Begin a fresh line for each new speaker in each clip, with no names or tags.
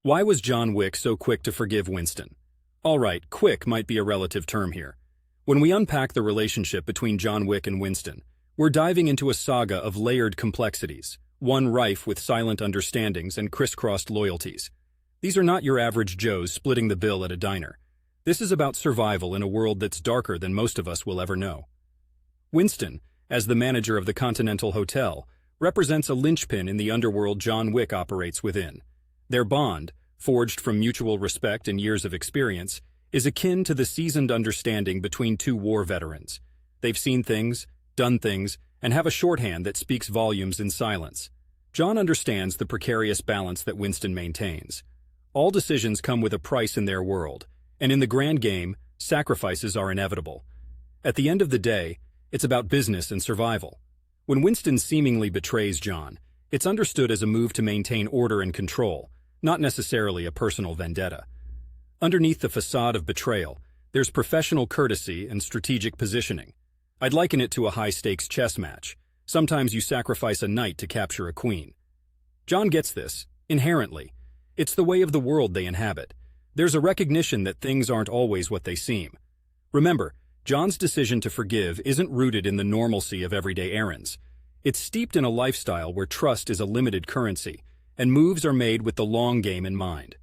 Why was John Wick so quick to forgive Winston? Alright, quick might be a relative term here. When we unpack the relationship between John Wick and Winston, we're diving into a saga of layered complexities, one rife with silent understandings and crisscrossed loyalties. These are not your average Joes splitting the bill at a diner. This is about survival in a world that's darker than most of us will ever know. Winston, as the manager of the Continental Hotel, represents a linchpin in the underworld John Wick operates within. Their bond, forged from mutual respect and years of experience, is akin to the seasoned understanding between two war veterans. They've seen things, done things, and have a shorthand that speaks volumes in silence. John understands the precarious balance that Winston maintains. All decisions come with a price in their world, and in the grand game, sacrifices are inevitable. At the end of the day, it's about business and survival. When Winston seemingly betrays John, it's understood as a move to maintain order and control, not necessarily a personal vendetta. Underneath the facade of betrayal, there's professional courtesy and strategic positioning. I'd liken it to a high-stakes chess match. Sometimes you sacrifice a knight to capture a queen. John gets this, inherently. It's the way of the world they inhabit. There's a recognition that things aren't always what they seem. Remember, John's decision to forgive isn't rooted in the normalcy of everyday errands. It's steeped in a lifestyle where trust is a limited currency, and moves are made with the long game in mind.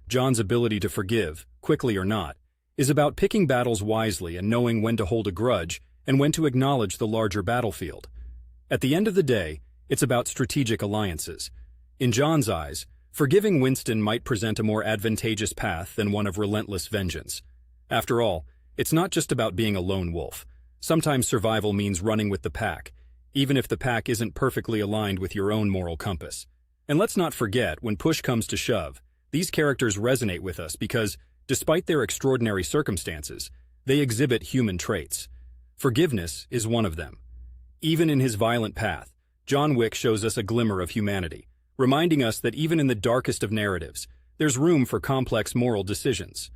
John's ability to forgive, quickly or not, is about picking battles wisely and knowing when to hold a grudge and when to acknowledge the larger battlefield. At the end of the day, it's about strategic alliances. In John's eyes, forgiving Winston might present a more advantageous path than one of relentless vengeance. After all, it's not just about being a lone wolf. Sometimes survival means running with the pack, even if the pack isn't perfectly aligned with your own moral compass. And let's not forget, when push comes to shove, these characters resonate with us because, despite their extraordinary circumstances, they exhibit human traits. Forgiveness is one of them. Even in his violent path, John Wick shows us a glimmer of humanity, reminding us that even in the darkest of narratives, there's room for complex moral decisions.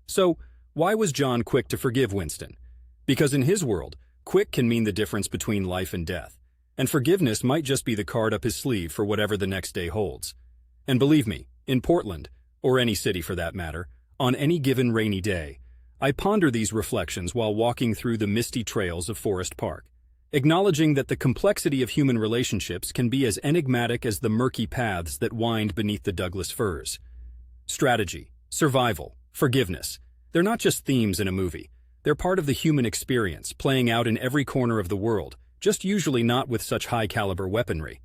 So, why was John quick to forgive Winston? Because in his world, quick can mean the difference between life and death, and forgiveness might just be the card up his sleeve for whatever the next day holds. And believe me, in Portland, or any city for that matter, on any given rainy day, I ponder these reflections while walking through the misty trails of Forest Park, acknowledging that the complexity of human relationships can be as enigmatic as the murky paths that wind beneath the Douglas firs. Strategy, survival, forgiveness. They're not just themes in a movie. They're part of the human experience, playing out in every corner of the world, just usually not with such high-caliber weaponry.